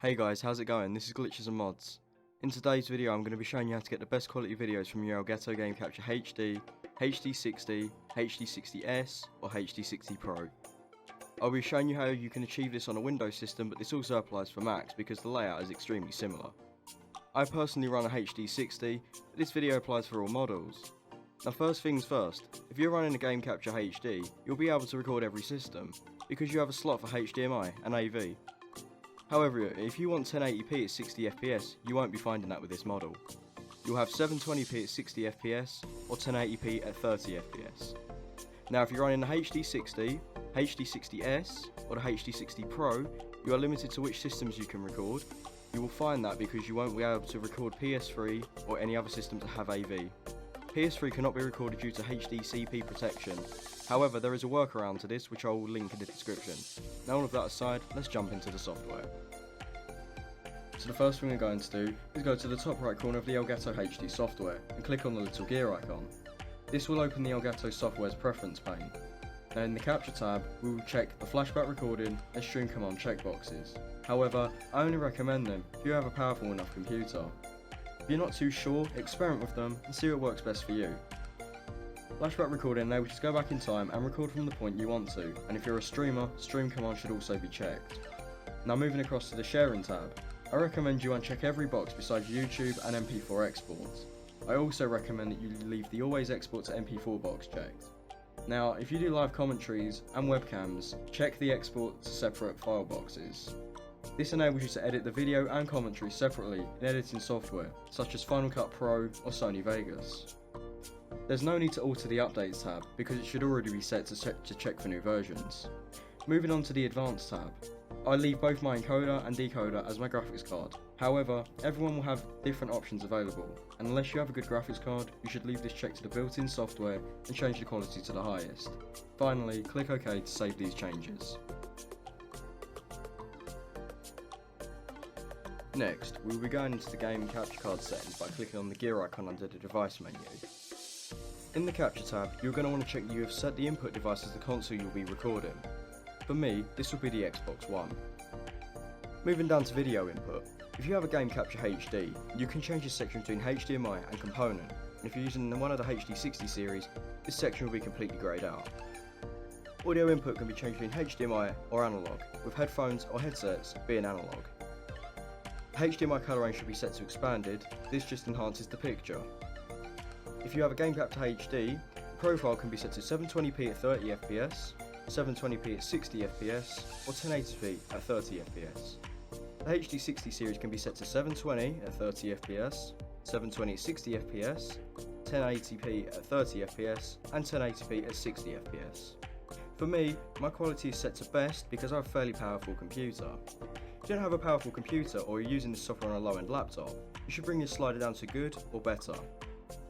Hey guys, how's it going? This is Glitches and Mods. In today's video I'm going to be showing you how to get the best quality videos from your Elgato Game Capture HD, HD60, HD60S or HD60 Pro. I'll be showing you how you can achieve this on a Windows system, but this also applies for Macs because the layout is extremely similar. I personally run a HD60, but this video applies for all models. Now first things first, if you're running a Game Capture HD, you'll be able to record every system, because you have a slot for HDMI and AV. However, if you want 1080p at 60fps, you won't be finding that with this model. You'll have 720p at 60fps or 1080p at 30fps. Now if you're running the HD60, HD60S or the HD60 Pro, you are limited to which systems you can record. You will find that because you won't be able to record PS3 or any other system that have AV. PS3 cannot be recorded due to HDCP protection. However, there is a workaround to this which I will link in the description. Now all of that aside, let's jump into the software. So the first thing we're going to do is go to the top right corner of the Elgato HD software and click on the little gear icon. This will open the Elgato software's preference pane. Now in the Capture tab, we will check the flashback recording and stream command checkboxes. However, I only recommend them if you have a powerful enough computer. If you're not too sure, experiment with them and see what works best for you. Flashback recording enables you to go back in time and record from the point you want to, and if you're a streamer, stream command should also be checked. Now moving across to the sharing tab, I recommend you uncheck every box besides YouTube and MP4 exports. I also recommend that you leave the always export to MP4 box checked. Now if you do live commentaries and webcams, check the export to separate file boxes. This enables you to edit the video and commentary separately in editing software such as Final Cut Pro or Sony Vegas. There's no need to alter the Updates tab because it should already be set to check for new versions. Moving on to the Advanced tab, I leave both my encoder and decoder as my graphics card. However, everyone will have different options available, and unless you have a good graphics card, you should leave this checked to the built-in software and change the quality to the highest. Finally, click OK to save these changes. Next, we will be going into the Game Capture Card settings by clicking on the gear icon under the device menu. In the Capture tab, you're going to want to check that you have set the input device as the console you'll be recording. For me, this will be the Xbox One. Moving down to video input, if you have a Game Capture HD, you can change this section between HDMI and component, and if you're using one of the HD60 series, this section will be completely greyed out. Audio input can be changed between HDMI or analog, with headphones or headsets being analog. HDMI coloring should be set to expanded, this just enhances the picture. If you have a Game Capture HD, the profile can be set to 720p at 30fps, 720p at 60fps, or 1080p at 30fps. The HD60 series can be set to 720 at 30fps, 720 at 60fps, 1080p at 30fps, and 1080p at 60fps. For me, my quality is set to best because I have a fairly powerful computer. If you don't have a powerful computer or you're using this software on a low-end laptop, you should bring your slider down to good or better.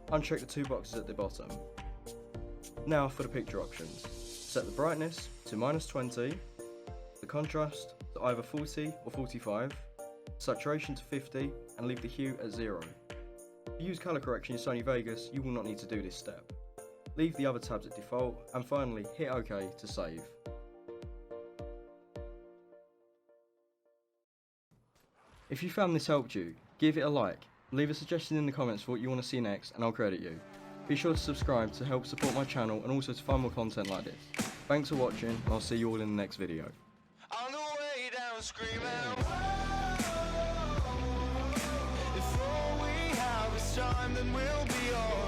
Uncheck the two boxes at the bottom. Now for the picture options. Set the brightness to -20, the contrast to either 40 or 45, saturation to 50, and leave the hue at 0. If you use colour correction in Sony Vegas, you will not need to do this step. Leave the other tabs at default, and finally hit OK to save. If you found this helped you, give it a like, leave a suggestion in the comments for what you want to see next and I'll credit you. Be sure to subscribe to help support my channel and also to find more content like this. Thanks for watching and I'll see you all in the next video. On the way down screaming, whoa, if all we have is time then we'll be alright.